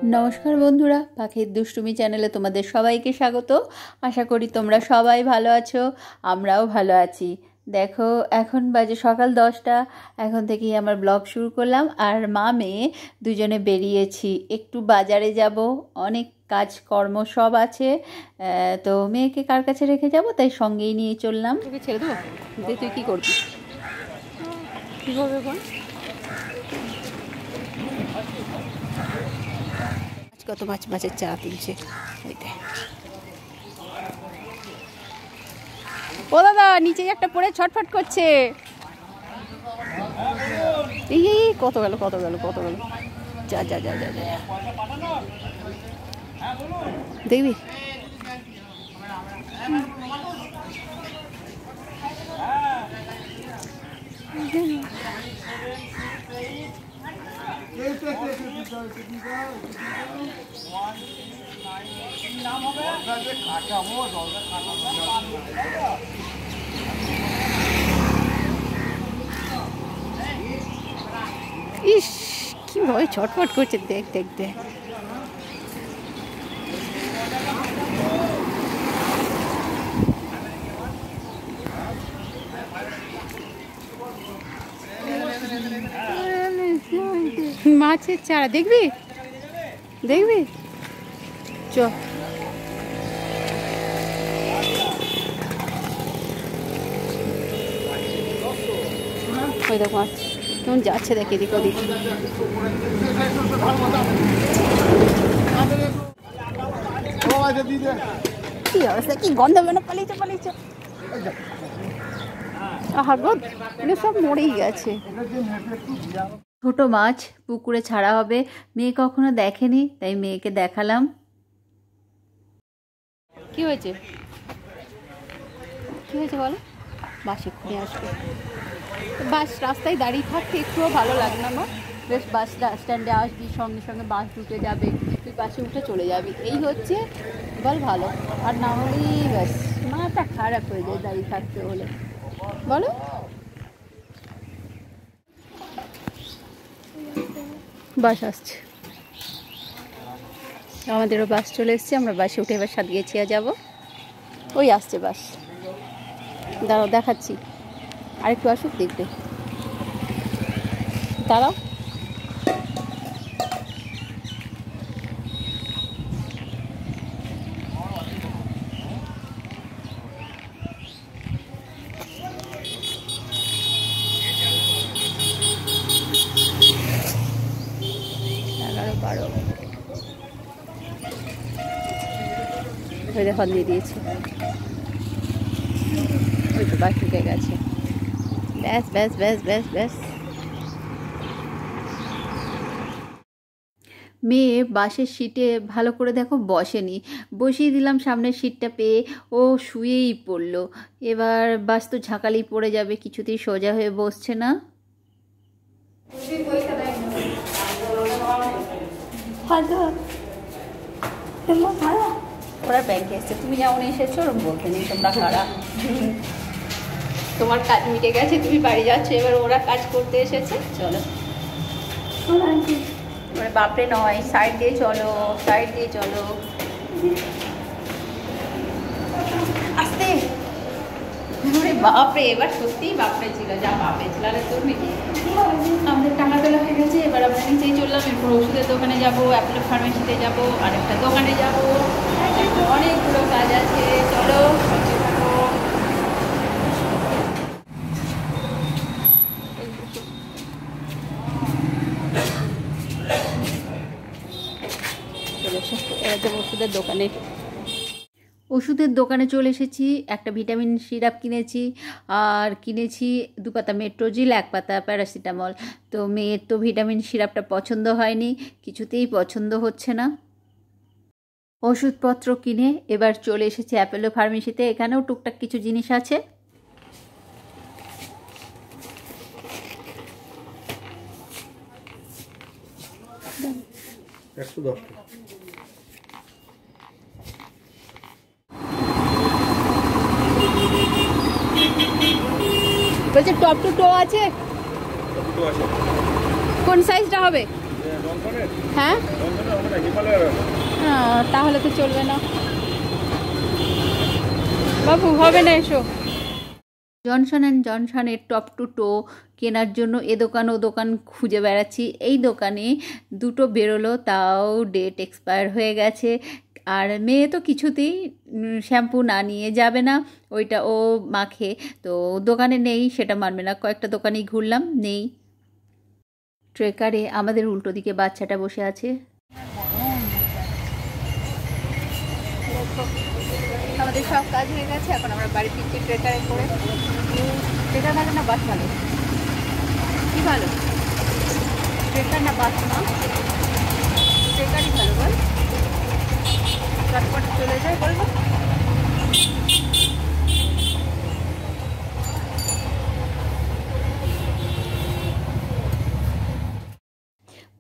নমস্কার বন্ধুরা, পাখির দুষ্টুমি চ্যানেলে তোমাদের সবাইকে স্বাগত। আশা করি তোমরা সবাই ভালো আছো, আমরাও ভালো আছি। দেখো এখন বাজে সকাল 10টা, এখন থেকেই আমার ব্লগ শুরু করলাম। আর মা মেয়ে দুজনে বেরিয়েছি, একটু বাজারে যাব, অনেক কাজকর্ম সব আছে। তো মেয়েকে কার কাছে রেখে যাব, তাই সঙ্গেই নিয়ে চললাম। তোকে ছেড়ে দেবো, তুই কী করবি, কী করবে এখন? কত মাছের চারা তুলছে। ও দাদা, নিচে একটা পড়ে ছটফট করছে। এই কত গেল যা যা যা যা যা, দেখবি? ইস, কিভাবে ছটফট করছে, দেখ দেখ দেখ। মাছের চারা দেখবি দেখবি, চ। ওই দেখ মাছ কেমন যাচ্ছে, দেখে এদিক ওদিক। কি অবস্থা, কি গন্ধ বেরোনো, পালিয়েছে পালিয়েছে। আহা গো, এগুলো সব মরেই গেছে। ছোট মাছ পুকুরে ছাড়া হবে, মেয়ে কখনো দেখেনি, তাই মেয়েকে দেখালাম। কি হয়েছে বলো? বাস এক্ষুনি আসবে। বাস রাস্তায় দাঁড়িয়ে থাকতে একটুও ভালো লাগে না মা। বেশ, বাস স্ট্যান্ডে আসবি, সঙ্গে সঙ্গে বাস ঢুকে যাবে, তুই বাসে উঠে চলে যাবি, এই হচ্ছে বল ভালো। আর না হলেই ব্যাস মাথা খারাপ হয়ে যায় দাঁড়িয়ে থাকতে হলে, বলো। বাস আসছে, আমাদেরও বাস চলে এসছে, আমরা বাসে উঠে এবার সাতগেছিয়া যাব। ওই আসছে বাস, দাঁড়াও দেখাচ্ছি, আরেকটু আসুক দেখবে, দাঁড়াও। হন দিয়ে দিয়েছে, ওই তো বাস ঢুকে গেছে। ব্যাস ব্যাস ব্যাস ব্যাস ব্যাস। মেয়ে বাসের সিটে ভালো করে দেখো বসেনি, বসিয়ে দিলাম সামনের সিটটা পেয়ে, ও শুয়েই পড়লো। এবার বাস তো ঝাঁকালি পড়ে যাবে, কিছুতেই সোজা হয়ে বসছে না। ওরা ব্যাংকে এসছে, তুমি যেমন এসেছো ওরকম বলতে নেই, তোমরা খারাপ। তোমার কাজ মিটে গেছে, তুমি বাড়ি যাচ্ছ, এবার ওরা কাজ করতে এসেছে। চলো, বাপরে নয়, সাইড দিয়ে চলো, সাইড দিয়ে চলো, আস্তে। বাপরে, এবার সত্যিই বাপরে ছিল, যা বাপরে ছিল। আরে তুমি, আমাদের টাকা তোলা হয়ে গেছে, এবার আমরা নিচেই চললাম। এরপর ওষুধের দোকানে যাবো, অ্যাপোলো ফার্মেসিতে যাবো, আরেকটা দোকানে যাবো, অনেকগুলো কাজ আছে। চলো, ওষুধের দোকানে চলে এসেছি। একটা ভিটামিন সিরাপ কিনেছি, আর কিনেছি 2 পাতা মেট্রোজিল, 1 পাতা প্যারাসিটামল। তো মেয়ের তো ভিটামিন সিরাপটা পছন্দ হয়নি, কিছুতেই পছন্দ হচ্ছে না। ওষুধপত্র কিনে এবার চলে এসেছি অ্যাপোলো ফার্মেসিতে, এখানেও টুকটাক কিছু জিনিস আছে। বলছে টপ টু টো আছে, কোন সাইজটা হবে? হ্যাঁ, তাহলে তো চলবে না বাবু, হবে না, এসো। জনসন অ্যান্ড জনসনের টপ টু টো কেনার জন্য এ দোকান ও দোকান খুঁজে বেড়াচ্ছি। এই দোকানে দুটো বেরোলো, তাও ডেট এক্সপায়ার হয়ে গেছে। আর মেয়ে তো কিছুতেই শ্যাম্পু না নিয়ে যাবে না, ওইটা ও মাখে। তো দোকানে নেই, সেটা মানবে না। কয়েকটা দোকানেই ঘুরলাম, নেই। ট্রেকারে আমাদের উল্টো দিকে বাচ্চাটা বসে আছে। আমাদের সব কাজ হয়ে গেছে, এখন আমরা বাড়ি ফিরছি ট্রেকারে করে। ট্রেকার ভালো না বাস ভালো? কি ভালো, ট্রেকার না বাস? না, ট্রেকারই ভালো বল, চটপট চলে যায় বলবো।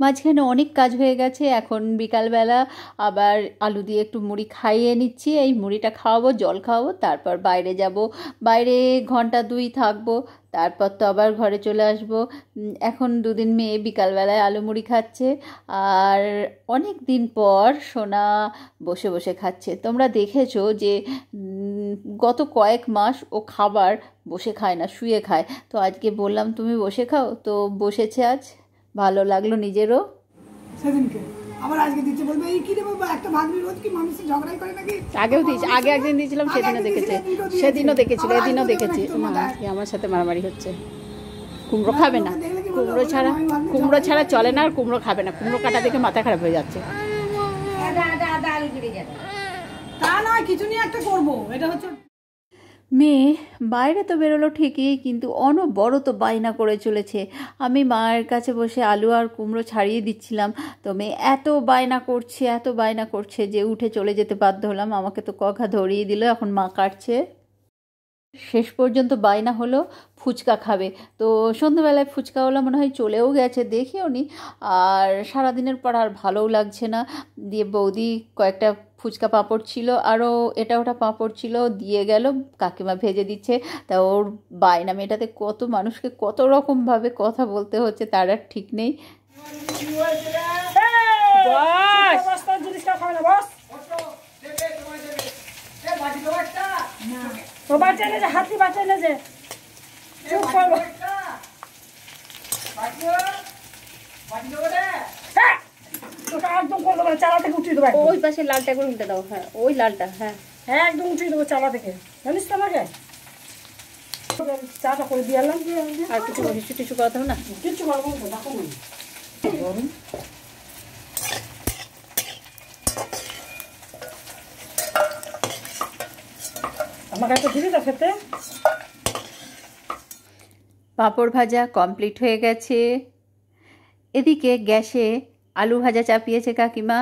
মাঝখানে অনেক কাজ হয়ে গেছে। এখন বিকালবেলা আবার আলু দিয়ে একটু মুড়ি খাইয়ে নিচ্ছি। এই মুড়িটা খাওয়াবো, জল খাওয়াবো, তারপর বাইরে যাব। বাইরে ঘন্টা 2 থাকবো, তারপর তো আবার ঘরে চলে আসবো। এখন দুদিন মেয়ে বিকালবেলায় আলু মুড়ি খাচ্ছে, আর অনেক দিন পর সোনা বসে বসে খাচ্ছে। তোমরা দেখেছো যে গত কয়েক মাস ও খাবার বসে খায় না, শুয়ে খায়। তো আজকে বললাম তুমি বসে খাও, তো বসেছে আজ। ভালো লাগলো নিজেরও। সেদিনকে আবার আজকে দিচ্ছে, বলবে এই কি রে বাবা, একটা ভাগ্নি রোজ কি মানুষের ঝগড়াই করে নাকি? আগেও দিয়েছি, আগে একদিন দিয়েছিলাম, সেদিনও দেখেছে, সেদিনও দেখেছিল, এদিনও দেখেছি। না, আমার সাথে মারামারি হচ্ছে। কুমড়ো খাবে না, কুমড়ো ছাড়া চলে না, আর কুমড়ো খাবে না। কুমড়ো কাটা দেখে মাথা খারাপ হয়ে যাচ্ছে। তা নয়, কিছু নিয়ে একটা করবো, এটা হচ্ছে। মেয়ে বাইরে তো বেরোলো ঠিকই, কিন্তু অনবরত বায়না করে চলেছে। আমি মায়ের কাছে বসে আলু আর কুমড়ো ছাড়িয়ে দিচ্ছিলাম, তো মেয়ে এত বায়না করছে, এত বায়না করছে যে উঠে চলে যেতে বাধ্য হলাম। আমাকে তো কখা ধরিয়ে দিল, এখন মা কাটছে। শেষ পর্যন্ত বায়না হলো ফুচকা খাবে। তো সন্ধ্যেবেলায় ফুচকাওয়ালা মনে হয় চলেও গেছে, দেখিও নি। আর সারাদিনের পর আর ভালোও লাগছে না। দিয়ে বৌদি কয়েকটা ফুচকা পাঁপড় ছিল, আরও এটা ওটা পাঁপড় ছিল, দিয়ে গেল। কাকিমা ভেজে দিচ্ছে। তা ওর বায়না মেয়েটাতে কত মানুষকে কত রকমভাবে কথা বলতে হচ্ছে, তার আর ঠিক নেই। হাতি বাঁচা না যে একদম করবো না, চালা থেকে উঠিয়ে দেবো। ওই পাশে লালটা করে উল্টে দাও। হ্যাঁ, ওই লালটা, হ্যাঁ হ্যাঁ, একদম উঠিয়ে দেবো চালা থেকে, জানিস তো আমাকে। চাটা করে দিয়ে এলাম, আর কিছু টিসু টিসু করাতে হবে না, কিচ্ছু করবো না, দেখো না আমাকে একটা দিবি তো খেতে। পাঁপড় ভাজা কমপ্লিট হয়ে গেছে। এদিকে গ্যাসে আলু ভাজা চাপিয়েছে কাকিমা,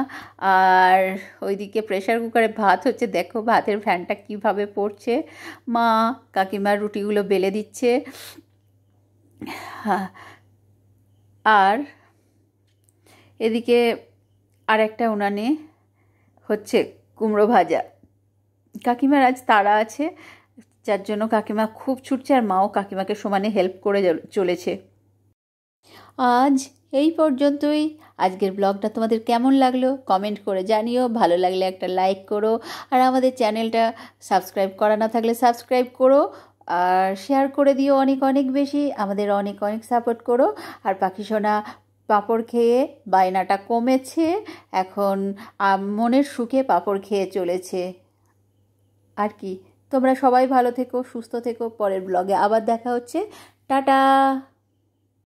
আর ওইদিকে প্রেশার কুকারে ভাত হচ্ছে। দেখো ভাতের ফ্যানটা কিভাবে পড়ছে। মা কাকিমার রুটিগুলো বেলে দিচ্ছে। আর এদিকে আর একটা উনানে হচ্ছে কুমড়ো ভাজা। কাকিমার আজ তাড়া আছে, যার জন্য কাকিমা খুব ছুটছে, আর মাও কাকিমাকে সমানে হেল্প করে চলেছে। আজ এই পর্যন্তই। আজকের ব্লগটা তোমাদের কেমন লাগলো কমেন্ট করে জানিও। ভালো লাগলে একটা লাইক করো, আর আমাদের চ্যানেলটা সাবস্ক্রাইব করা না থাকলে সাবস্ক্রাইব করো, আর শেয়ার করে দিও অনেক অনেক বেশি। আমাদের অনেক অনেক সাপোর্ট করো। আর পাখি সোনা পাঁপড় খেয়ে বায়নাটা কমেছে, এখন মনের সুখে পাঁপড় খেয়ে চলেছে। আর কি, তোমরা সবাই ভালো থেকো, সুস্থ থেকো। পরের ব্লগে আবার দেখা হচ্ছে। টাটা।